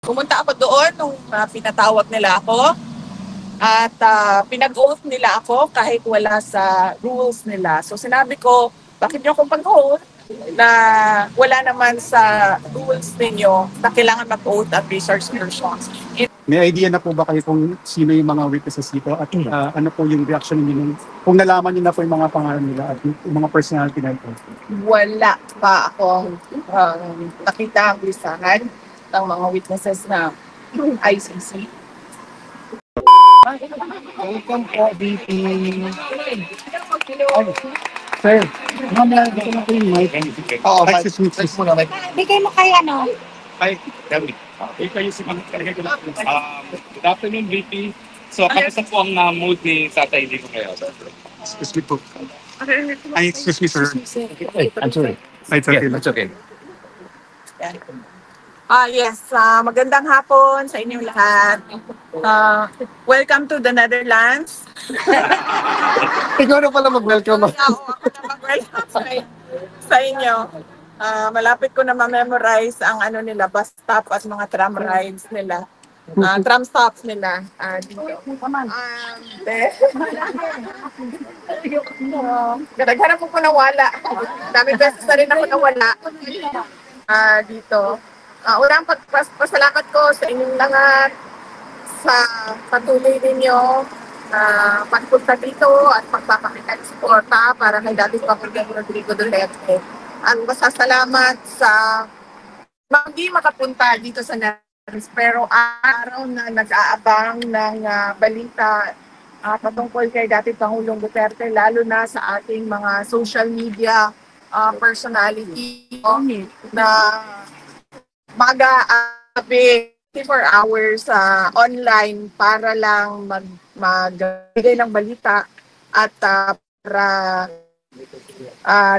Pumunta ako doon nung pinatawag nila ako at pinag-oath nila ako kahit wala sa rules nila. So sinabi ko, bakit niyo akong pag-oath na wala naman sa rules ninyo na kailangan mag-oath at research persons. May idea na po ba kayo kung sino yung mga witnesses dito at ano po yung reaction niyo kung nalaman niyo na po yung mga pangalan nila at yung mga personality na ito? Wala pa akong nakita ang listahan ng mga witnesses na ICC. Welcome po, VP. Ay, sir, mamaya gusto na po yung mic. Oo, Excuse me. Bigay mo kay ano? Hi, Gabby. Kayo si good afternoon, VP. So, kamusta po ang mood ni Tatay Lico ngayon? Excuse me po. Ay, excuse me, sir. I'm sorry. It's okay. That's okay. Yes, magandang hapon sa inyong lahat. Welcome to the Netherlands. Ikaw na pala mag-welcome. Ako na mag-welcome sa inyo. Malapit ko na ma-memorize ang ano nila, bus stop at mga tram rides nila. Tram stops nila dito. Naghanap ko nawala. Dami beses na rin ako nawala dito. Unang pasalamat ko sa inyong lahat sa patuloy ninyo pagpunta dito at pagpapakita ng suporta para kay dating Pangulong Rodrigo Duterte. At masasalamat sa hindi makapunta dito sa Netherlands pero araw na nag-aabang ng balita patungkol kay dating Pangulong Duterte, lalo na sa ating mga social media personality na mag-aabi 24 hours online para lang magbigay ng balita at para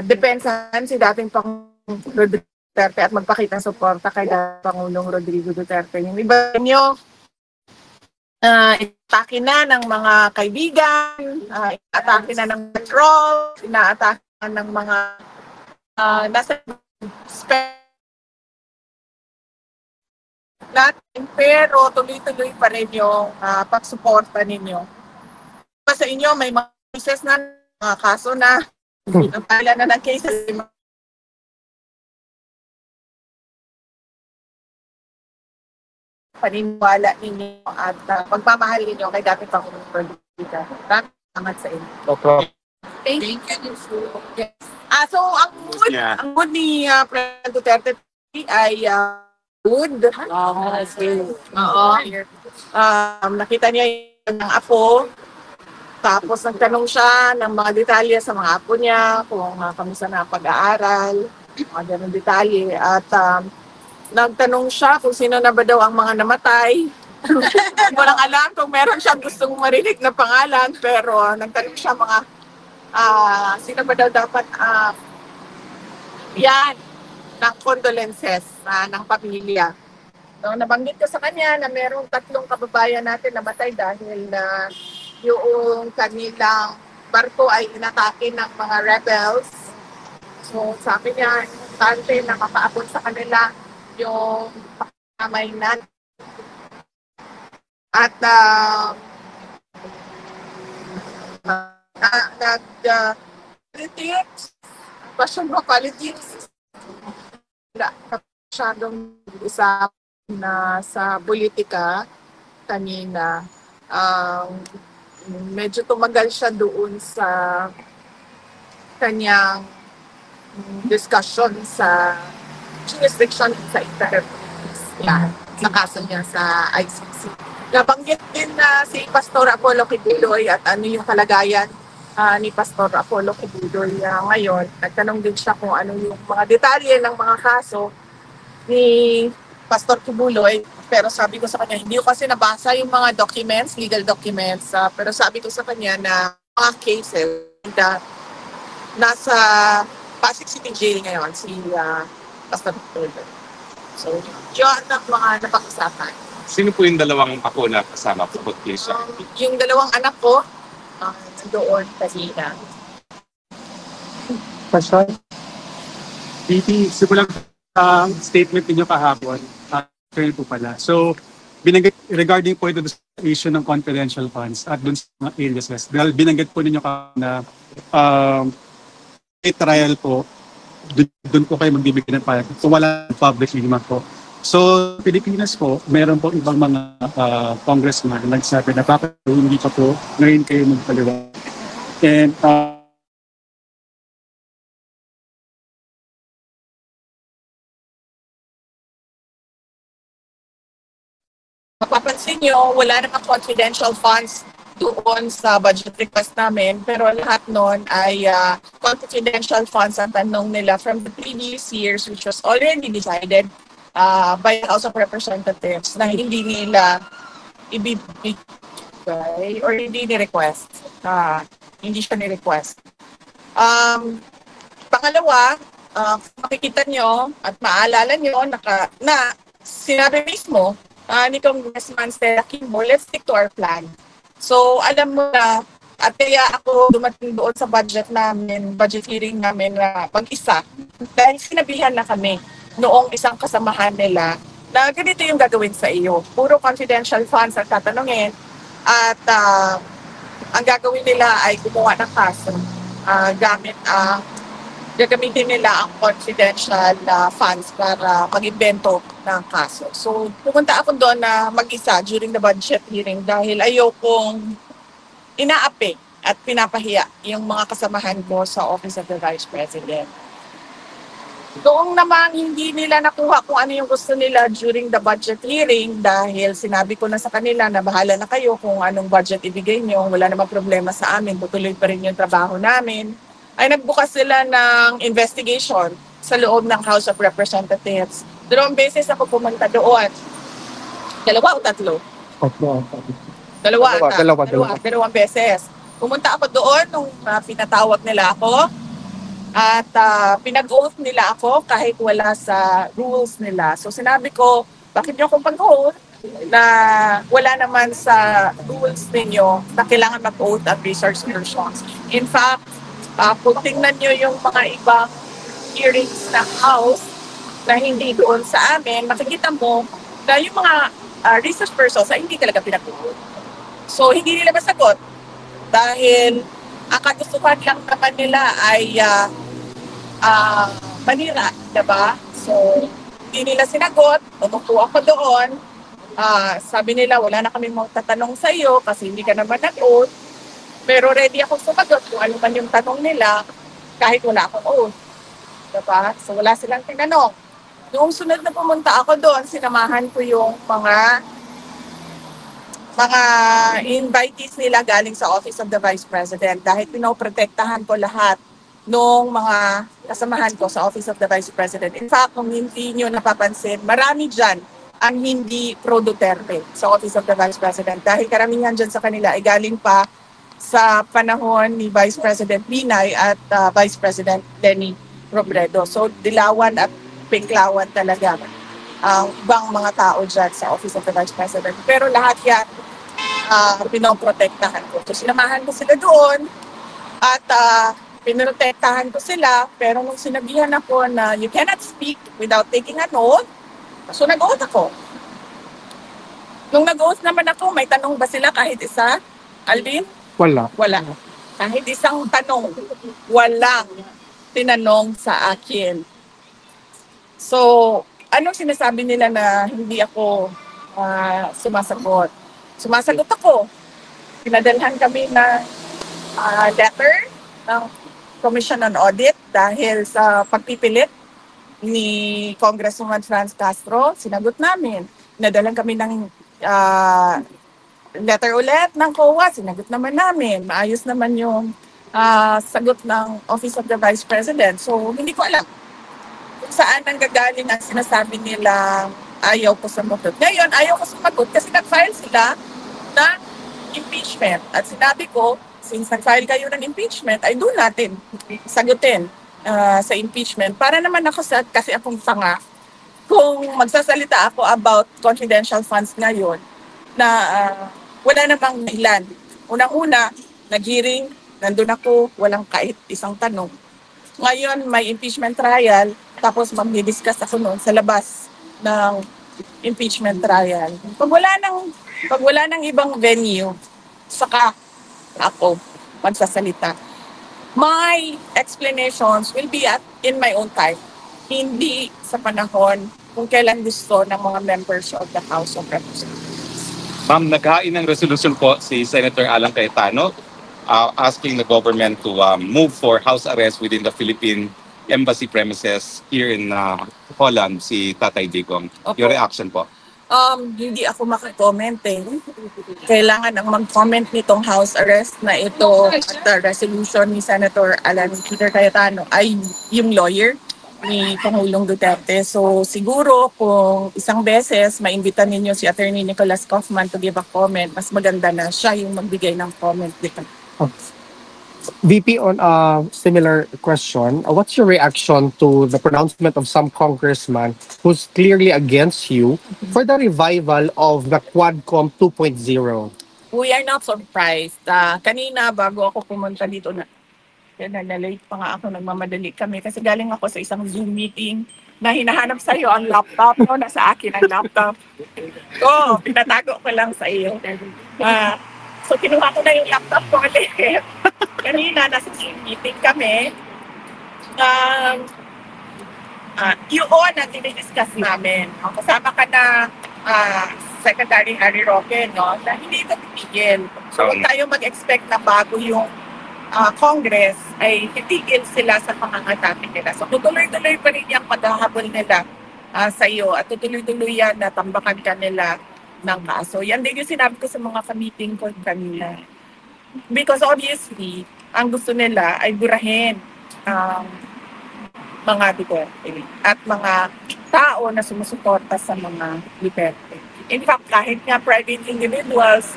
depensahan si dating Pangulong Duterte at magpakita ng suporta kay dating Pangulong Rodrigo Duterte. Yung iba nyo, inaatake na ng mga kaibigan, inaatake na ng patrol, inaatake na ng mga nasa natin, pero tuloy-tuloy pa rin yung pagsuporta ninyo. Sa inyo, may mga cases na, mga kaso na, napala na ng cases, paniniwala ninyo at pagmamahal ninyo kay dating Pangulong Rodrigo. Maraming salamat sa inyo. Thank you. Yes. So, ang mood ni President Duterte ay good. Nakita niya yung apo. Tapos nagtanong siya ng mga detalye sa mga apo niya, kung kamusta na pag-aaral, mga ganun detalye. At nagtanong siya kung sino na ba daw ang mga namatay. Hindi ko lang alam kung meron siyang gustong marinig na pangalan, pero nagtanong siya mga sino ba daw dapat yan ng condolences ng pamilya. So, nabanggit ko sa kanya na merong 3 kababayan natin namatay dahil na yung kanilang barko ay inatake ng mga rebels. So, sabi niya, importante na mapaabot sa kanila yung pagkamay natin. At politics, passion mo politics, masyadong usap na sa politika kanina. Medyo tumagal siya doon sa kanyang discussion sa jurisdiction sa interference sa kaso niya sa ICC. Nabanggit din na si Pastor Apollo Kibuloy at ano yung kalagayan ni Pastor Apollo Kibuloy ngayon. Nagtanong din siya kung ano yung mga detalye ng mga kaso ni Pastor Kibuloy. Pero sabi ko sa kanya, hindi ko kasi nabasa yung mga documents, legal documents. Pero sabi ko sa kanya na mga cases na nasa Pasig City Jail ngayon si Pastor Kibuloy. So, yun ang mga napag-usapan. Sino po yung dalawang ako na kasama po? Yung dalawang anak ko, doon kanina. Question? VP, simulang statement ninyo kahapon. Trail po pala. So, binanggit regarding po ito sa issue ng confidential funds at dun sa mga aliases. Dahil binanggit po ninyo na may trial po, dun po kayo magbibigay ng payag. So, wala public naman po. So, Pilipinas po, meron po ibang mga congressman na nagsabi na bakit hindi pa po ngayon kayo magpaliwanag. And Mapapansin nyo, wala namang confidential funds doon sa budget request namin, pero lahat nun ay confidential funds ang tanong nila from the previous years, which was already decided by the House of Representatives na hindi nila ibibigay or hindi ni-request. Hindi siya ni-request. Pangalawa, makikita nyo at maalala nyo na sinabi mismo ni Congressman Stella Kimbo, let's stick to our plan. So, alam mo na, at kaya ako dumating doon sa budget hearing namin na mag-isa. Dahil sinabihan na kami noong isang kasamahan nila na ganito yung gagawin sa iyo. Puro confidential funds ang tatanungin at ang gagawin nila ay gumawa ng kaso gagamitin nila ang confidential funds para mag-invento ng kaso. So, pumunta ako doon na mag-isa during the budget hearing dahil ayokong inaapi at pinapahiya yung mga kasamahan ko sa Office of the Vice President. Doon naman hindi nila nakuha kung ano yung gusto nila during the budget hearing dahil sinabi ko na sa kanila na bahala na kayo kung anong budget ibigay nyo. Wala namang problema sa amin. Tutuloy pa rin yung trabaho namin. Ay nagbukas sila ng investigation sa loob ng House of Representatives. 2 beses ako pumunta doon. 2 o 3? Dalawang beses. Pumunta ako doon nung pinatawag nila ako at pinag-oath nila ako kahit wala sa rules nila. So sinabi ko, bakit niyo akong pag-oath na wala naman sa rules ninyo na kailangan mag-oath at research persons. In fact, kung tingnan nyo yung mga ibang hearings ng House na hindi doon sa amin, makikita mo na yung mga research persons ay hindi talaga pinag-oath. So, hindi nila masagot dahil ang kagustuhan lang naman nila ay manira, diba? So, hindi nila sinagot, tumutuwa ako doon. Sabi nila, wala na kami magtatanong sa iyo kasi hindi ka naman nag-oath. Pero ready akong sumagot kung ano man yung tanong nila kahit wala akong oath. Diba? So wala silang tinanong. Noong sunod na pumunta ako doon, sinamahan ko yung mga invitees nila galing sa Office of the Vice President dahil pinoprotektahan ko lahat nung mga kasamahan ko sa Office of the Vice President. In fact, kung hindi nyo napapansin, marami dyan ang hindi pro-Duterte sa Office of the Vice President dahil karamihan dyan sa kanila ay galing pa sa panahon ni Vice President Binay at Vice President Leni Robredo. So, dilawan at pinklawan talaga ang ibang mga tao dyan sa Office of the Vice President. Pero lahat yan pinoprotektahan ko. So, sinamahan ko sila doon at pinoprotektahan ko sila. Pero nung sinabihan ako na you cannot speak without taking an oath, so nag-oath ako. Nung nag-oath naman ako, may tanong ba sila kahit isa? Alvin? wala. Kahit isang tanong, walang tinanong sa akin. So, anong sinasabi nila na hindi ako sumasagot? Sumasagot ako. Pinadalhan kami na letter ng Commission on Audit dahil sa pagpipilit ni Congresswoman Franz Castro, sinagot namin. Pinadalhan kami ng letter ulit ng COA, sinagot naman namin. Maayos naman yung sagot ng Office of the Vice President. So, hindi ko alam kung saan nanggagaling ang sinasabi nila ayaw ko sumagot. Ngayon, ayaw ko sumagot kasi nag-file sila ng impeachment. At sinabi ko, since nag-file kayo ng impeachment, ay doon natin sagutin sa impeachment. Para naman ako kasi akong tanga, kung magsasalita ako about confidential funds ngayon, na wala namang dahilan. Unang-una, nag-hearing, nandun ako, walang kahit isang tanong. Ngayon, may impeachment trial, tapos mag-discuss ako noon sa labas ng impeachment trial. Pag wala nang ibang venue, saka ako magsasalita. My explanations will be in my own time. Hindi sa panahon kung kailan gusto ng mga members of the House of Representatives. Ma'am, naghain ng resolution po si Senator Alan Cayetano asking the government to move for house arrest within the Philippine embassy premises here in Holland, si Tatay Digong. Opo. Your reaction po? Hindi ako makakomment eh. Kailangan ang mag-comment nitong house arrest na ito at the resolution ni Senator Alan Peter Cayetano ay yung lawyer ni Pangulong Duterte. So siguro kung isang beses maimbita ninyo si Attorney Nicholas Kaufman to give a comment, mas maganda na siya yung magbigay ng comment dito. VP, on a similar question, what's your reaction to the pronouncement of some congressman who's clearly against you for the revival of the Quadcom 2.0? We are not surprised. Kanina bago ako pumunta dito na-late pa nga ako, nagmamadali kami kasi galing ako sa isang Zoom meeting na hinahanap sa iyo ang laptop, no? Nasa akin ang laptop. So, pinatago ko lang sa iyo. So, kinuha ko na yung laptop ko ulit. Kanina, nasa Zoom meeting kami. Yun ang dinidiscuss namin. Kasama ka na Secretary Harry Roque, no? Na hindi ito titigil. So, huwag tayo mag-expect na bago yung Congress ay titigil sila sa pangangatake nila. So, tutuloy-tuloy pa rin yung paghahabol nila sa iyo at tutuloy-tuloy yan na tambakan ka nila ng kaso. Yan din yung sinabi ko sa mga ka-meeting ko kanina. Because obviously, ang gusto nila ay burahin mga Duterte at mga tao na sumusuporta sa mga Duterte. In fact, kahit nga private individuals,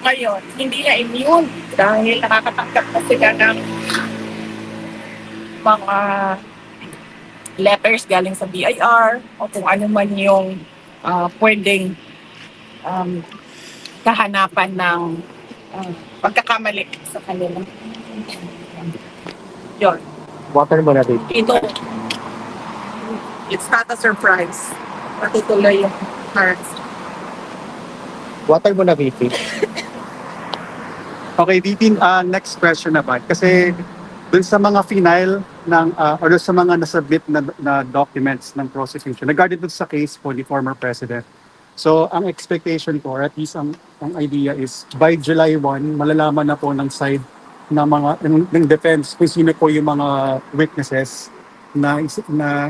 ngayon, hindi na immune dahil nakakatanggap na sila ng mga letters galing sa BIR o kung ano man yung pwedeng kahanapan ng pagkakamali sa kanila. Yun. Water mo na, VP. It's not a surprise. Matutuloy yung hearts. Water mo na, VP. Okay, VP, next question naman. Kasi dun sa mga final ng, or dun sa mga nasubmit na documents ng prosecution, regarding dun sa case po ni former President. So, ang expectation ko, or at least ang idea is, by July 1, malalaman na po ng side ng defense kung sino po yung mga witnesses na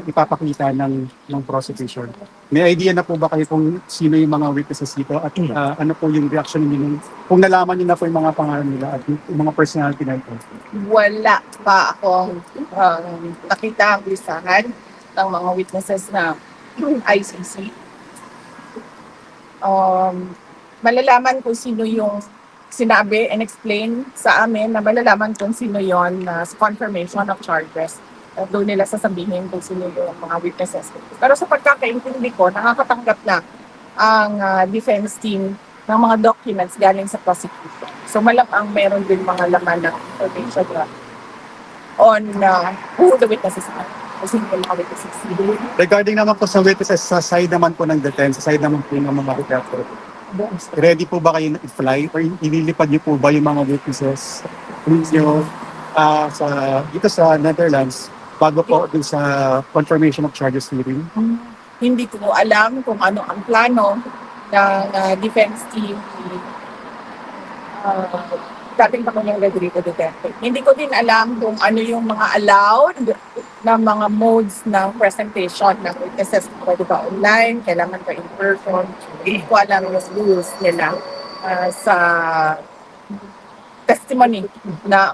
ipapakita ng prosecution. May idea na po ba kayo kung sino yung mga witnesses dito at ano po yung reaction niyo kung nalaman niyo na po yung mga pangalan nila at yung mga personality na ito? Wala pa akong nakita ang listahan ng mga witnesses na ICC. Malalaman kung sino yung sinabi and explain sa amin na malalaman kung sino yon sa confirmation of charges. Doon nila sasabihin kung sino yung mga witnesses. Pero sa pagkakaintindi ko, nakakatanggap na ang defense team ng mga documents galing sa prosecutor. So malamang meron din mga laman ng information on who the witnesses are. Kasi yung mga witnesses. Regarding naman po sa witnesses, sa side naman po ng defense, sa side naman po ng mga witnesses, ready po ba kayo na i-fly or ililipad niyo po ba yung mga witnesses niyo dito sa Netherlands bago po dun sa confirmation of charges hearing? Hindi ko alam kung ano ang plano ng defense team dating Pangulong Rodrigo Duterte. Hindi ko din alam kung ano yung mga allowed na mga modes ng presentation ng witnesses. Pwede ba online, kailangan ba in person. Hindi ko alam yung rules nila sa testimony ng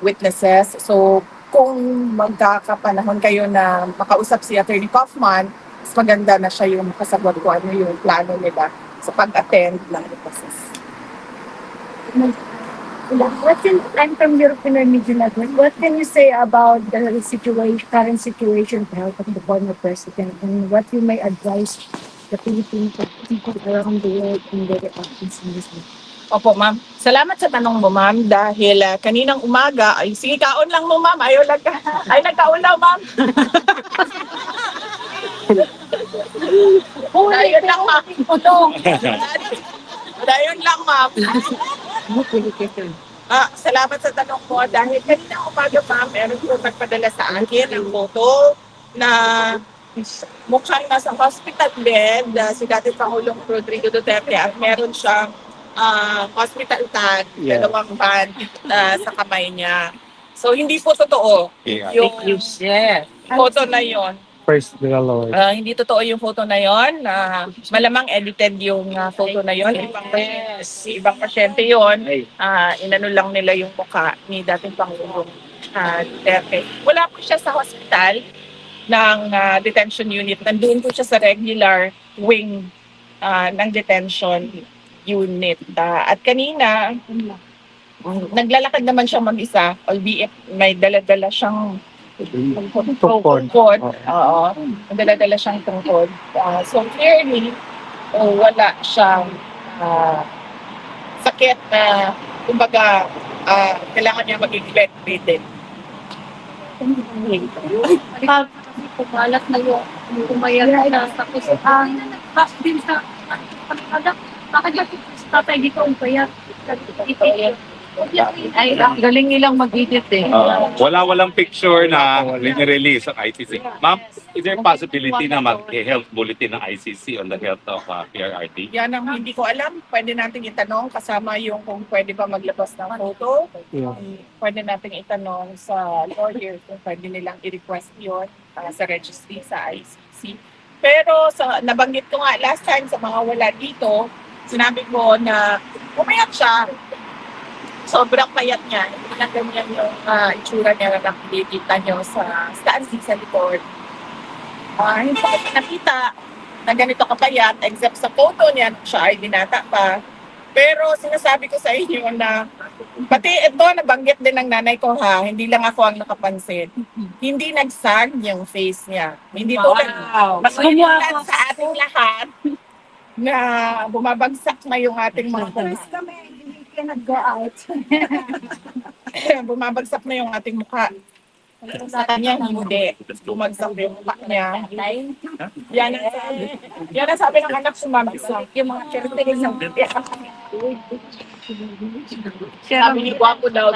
witnesses. So, kung magkakapanahon kayo na makausap si Attorney Kaufman, mas maganda na siya yung makasagot ko ano yung plano nila sa pag-attend ng witnesses. I'm from European Media Network. What can you say about the current situation of health of the former president, and what you may advise the Philippine people around the world in their actions in this way? Opo, ma'am. Salamat sa tanong mo, ma'am. Dahil kaninang umaga, ay sige, kaon lang mo, ma'am. Ayaw lang ka. Ay, nagkaon daw, ma'am. Dayon lang, ma'am. Dayon lang, ma'am. Salamat sa tanong mo. Dahil kanina umaga, ma'am, meron po nagpadala sa akin ang photo na mukhang nasa hospital bed si dating Pangulong Rodrigo Duterte at meron siyang hospital tag, Yeah. 2 band sa kamay niya. So, hindi po totoo Yeah. yung photo na yon. First nila, Lord. Hindi totoo yung photo na yon. Malamang edited yung photo na yon. Ibang pasyente yon. Inano lang nila yung mukha ni dating Pangulong Duterte. Wala po siya sa hospital ng detention unit. Nandun po siya sa regular wing ng detention unit. At kanina, naglalakad naman siya mag-isa, albeit may dala-dala siyang Tungkod. Oo. May dala-dala siyang tungkod. So clearly, wala siyang sakit na, kumbaga, kailangan niya maging bedridden. Pumalat na yung umayag na tapos ang nag-pass din sa pagkadak. Bakit tatay dito ang payat? Ay, galing nilang mag-edit eh. Walang picture na release ng ICC. Ma'am, is there a possibility na mag-health bulletin ng ICC on the health of PRRD? Yan ang hindi ko alam. Pwede nating itanong kasama yung kung pwede ba maglabas ng photo. Yeah. Pwede nating itanong sa lawyer kung pwede nilang i-request yun sa registry sa ICC. Pero nabanggit ko nga last time sa mga wala dito, sinabi ko na umayak siya. Sobrang payat niya. Hindi na ganyan yung itsura niya na nakikita niyo sa stansi sa likod. Hindi ko nakita na ganito kapayat except sa photo niya siya ay binata pa. Pero sinasabi ko sa inyo na pati ito nabanggit din ng nanay ko ha, hindi lang ako ang nakapansin. Hindi nagsag yung face niya. Hindi tulad mas tulad sa ating lahat na bumabagsak na yung ating mga Cannot go out. bumabagsak na yung ating mukha. Sa kanya, hindi. Bumagsak yung mukha niya. Yan ang sabi ng anak, sumabagsak. Yung mga characteristics ng sabi ni Guapo daw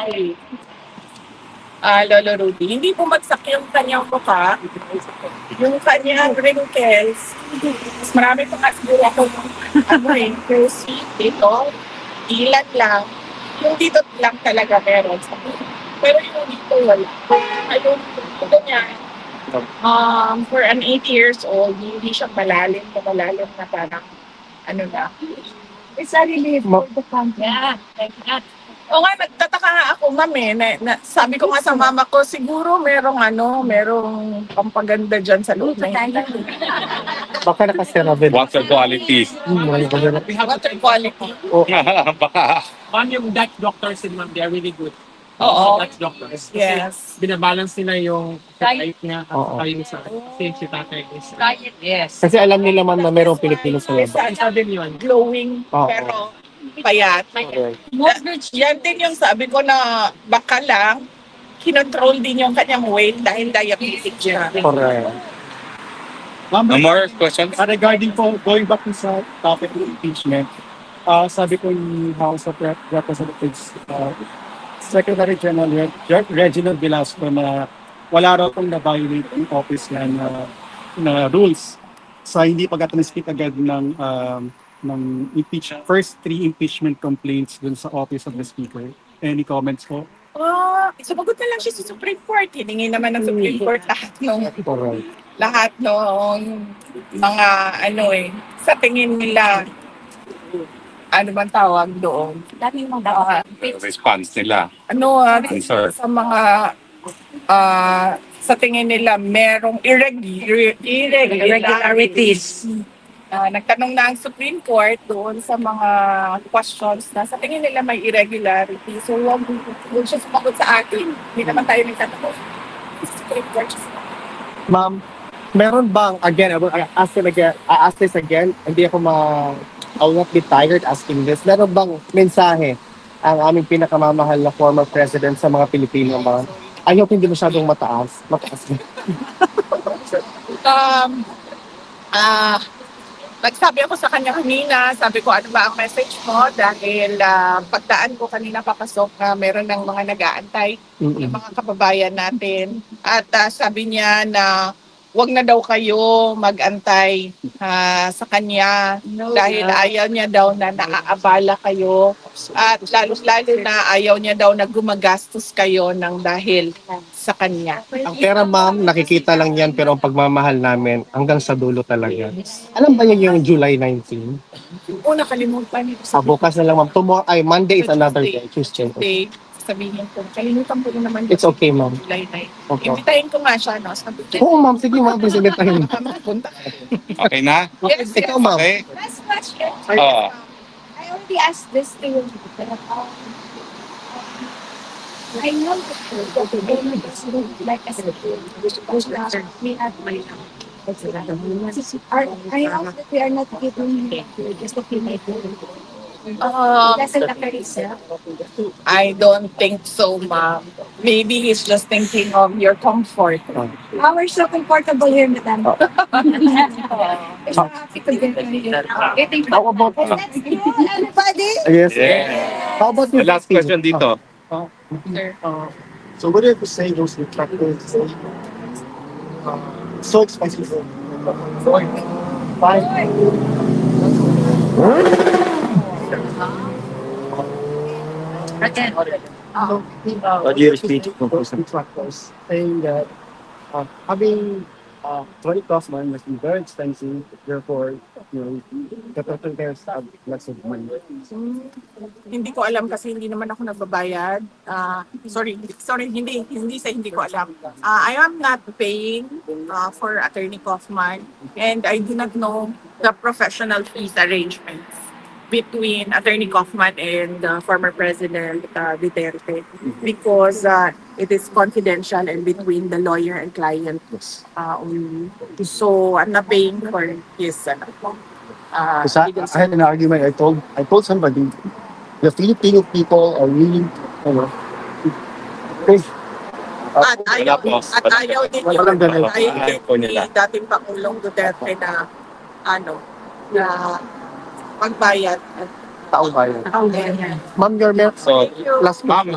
Lolo Rudy. Hindi bumagsak yung kanyang mukha. Yung kanyang wrinkles. Mas marami pa nga siguro akong wrinkles dito. Ilan lang. Yung dito lang talaga meron. Pero yung dito wala. Ayun, ito niya. For an 8 years old, hindi siya malalim na parang na. It's a relief for the country. Yeah, like that. O nga, nagtataka nga ako, ma'am sabi ko nga sa mama ko, siguro merong pampaganda dyan sa loob na hindi. Baka nakaserabil. Water quality. Water quality. Baka. Ma'am, yung Dutch doctors din, ma'am, they are really good. Oo. Dutch doctors. Kasi Yes. binabalance nila yung diet niya Oo. at yung sa kasi si tatay is Yes. Kasi alam nila man na merong Pilipino sa labas. isa din yun. Glowing, Oo. pero payat. Yan din yung sabi ko na baka lang, kinontrol din yung kanyang weight dahil diabetic siya. Correct. Ma'am, No more questions? regarding po, going back to sa topic of impeachment, sabi ko ni House of Representatives, Secretary General Reginald Velasco na wala raw pong na-violate yung office niya na rules sa hindi pag-speak agad ng first 3 impeachment complaints dun sa office of the Speaker. Any comments po? Sumagot na lang siya sa Supreme Court. Hiningi naman ng Supreme Court Correct. lahat ng mga sa tingin nila ano bang tawag doon? Daming mga Response nila. Answer. Sa mga sa tingin nila merong irregularities. Nagtanong na ang Supreme Court doon sa mga questions na sa tingin nila may irregularity. So, huwag siya sumagot sa akin. Hindi naman tayo nagtatanong. Supreme Court siya sumagot. Ma'am, meron bang, again, I will ask this again, hindi ako I will not be tired asking this. Meron bang mensahe ang aming pinakamamahal na former president sa mga Pilipino, ma'am? I hope hindi masyadong mataas. Ah, nagsabi ako sa kanya kanina, sabi ko ano ba ang message mo dahil pagdaan ko kanina papasok meron ng mga nag-aantay ng mga kababayan natin at sabi niya na wag na daw kayo mag-antay sa kanya dahil ayaw niya daw na naaabala kayo at lalo-lalo na ayaw niya daw na gumagastos kayo ng dahil sa kanya. Ang pera, ma'am, nakikita lang yan, pero ang pagmamahal namin hanggang sa dulo talaga. Alam ba niyo yung July 19? Una kalimutan niyo Bukas na lang, ma'am. Monday is another day. Tuesday. Day, sabihin ko, kalimutan ko na naman It's okay, ma'am. July 9. Okay. Imbitahin ko nga siya, no? Sabi ko, Oo, ma'am. Sige, ma'am. Presidentahin. punta. Okay na? Yes, Ikaw, ma'am. Okay? Last question. Oo. I already asked this to you. I know that the government is like I said, we have my I hope that we are not giving just to feel like doesn't affect itself. I don't think so, ma'am. Maybe he's just thinking of your comfort. How are so comfortable here, madam? We're so happy to be here. How about Let's go, everybody. Yes. Yeah. How about The last question dito. Sir. So what do you have to say those detractors? So expensive. What do you speak to Detractors saying that having 20 Kaufman must be very expensive, therefore, the taxpayers have lots of money. Hindi ko alam kasi hindi naman ako nagbabayad. Sorry, hindi ko alam. I am not paying for Attorney Kaufman and I do not know the professional fees arrangements between Attorney Kaufman and former President Duterte because it is confidential and between the lawyer and client only. So I'm not paying for his Because I had an argument. I told somebody the Filipino people are really, At ayaw din Walang ganun. dahil Ayaw po nila. dating Pangulong Duterte na na pagbayad. tao bayan. Ma'am, your So, last ma'am,